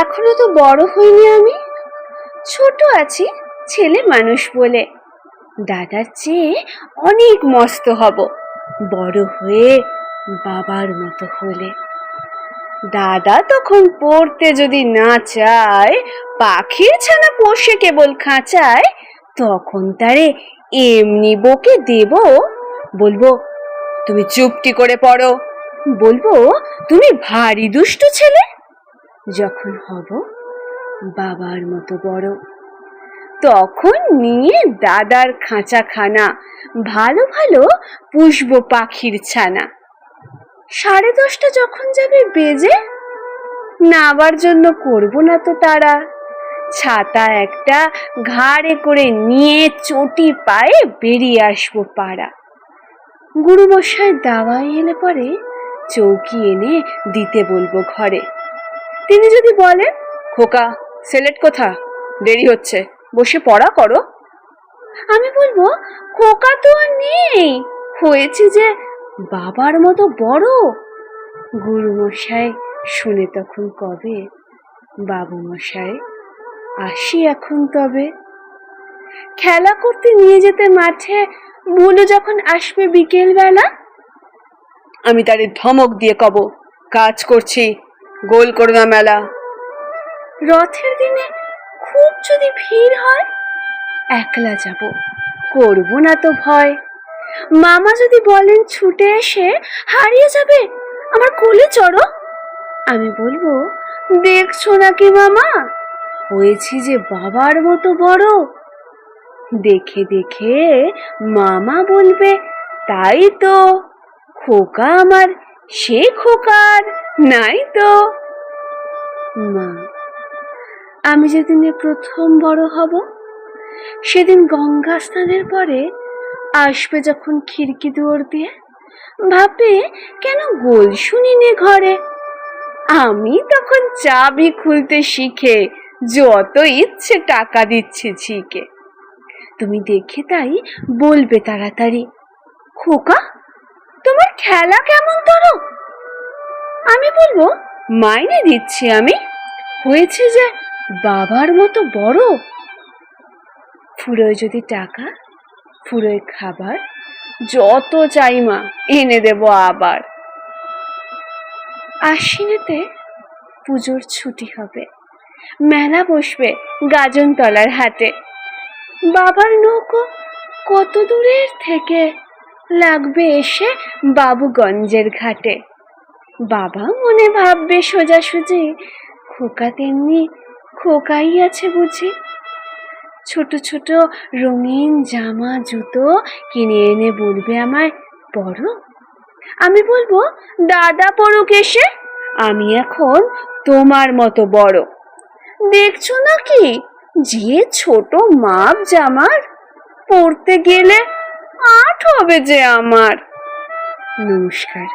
এখনো তো বড় হইনি আমি, ছোট আছি ছেলে মানুষ বলে। দাদার চেয়ে অনেক মস্ত হব বড় হয়ে বাবার মতো হলে। দাদা তখন পড়তে যদি না চায়, পাখির ছানা পোষে কেবল খাঁচায়, তখন তারে এমনি বকে দেব, বলবো তুমি চুপটি করে পড়ো, বলবো তুমি ভারী দুষ্টু ছেলে। যখন হব বাবার মতো বড়, তখন নিয়ে দাদার খাঁচাখানা ভালো ভালো পুষবো পাখির ছানা। 10:30 যখন যাবে বেজে, নাবার জন্য করবো না তো তারা, ছাতা একটা ঘাড়ে করে নিয়ে চটি পায়ে বেরিয়ে আসবো পাড়া। গুরুমশাই দাওয়াই এলে পরে চৌকি এনে দিতে বলবো ঘরে। তিনি যদি বলেন, খোকা সেলেট কোথা, দেরি হচ্ছে, বসে পড়া করো, আমি বলবো খোকা তো আর নেই, হয়েছে যে বাবার মতো বড়। গুরুমশাই শুনে তখন কবে, বাবু মশাই আসি এখন তবে। খেলা করতে নিয়ে যেতে মাঠে ভুলু যখন আসবে বিকেল বেলা, আমি তারে ধমক দিয়ে কব, কাজ করছি, গোল করো না মেলা। রথের দিনে খুব যদি ভিড় হয়, একলা যাব, করবো না তো ভয়। মামা যদি বলেন ছুটে এসে, হারিয়ে যাবে আমার কোলে চড়ো, আমি বলবো দেখছো নাকি মামা, হয়েছি যে বাবার মতো বড়। দেখে দেখে মামা বলবে, তাই তো, খোকা আমার সে খোকার নাই তো। মা, আমি যেদিনে প্রথম বড় হব, সেদিন গঙ্গা স্নানের পরে আসবে যখন খিড়কি দুয়ার দিয়ে, ভাববে কেন গোল শুনিনে ঘরে। আমি তখন চাবি খুলতে শিখে যত ইচ্ছে টাকা দিচ্ছি ঝিকে। তুমি দেখে তাই বলবে তাড়াতাড়ি, খোকা তোমার খেলা কেমন তোর, আমি বলবো মাইনে দিচ্ছি আমি, হয়েছে যে বাবার মতো বড়। ফুরোয় যদি টাকা, ফুরোয় খাবার, যত চাই মা এনে দেব আবার। আশ্বিনেতে পুজোর ছুটি হবে, মেলা বসবে গাজনতলার হাটে। বাবার নৌকো কত দূরের থেকে লাগবে এসে বাবুগঞ্জের ঘাটে। বাবা মনে ভাববে সোজাসুজি, খোকা তেমনি খোকাই আছে বুঝি। ছোট ছোট রঙিন জামা জুতো কিনে এনে বলবে আমায় পরো, আমি বলবো দাদা পড়ুক এসে, আমি এখন তোমার মতো বড়। দেখছো নাকি যে ছোট মাপ জামার, পড়তে গেলে 8 হবে যে আমার। নমস্কার।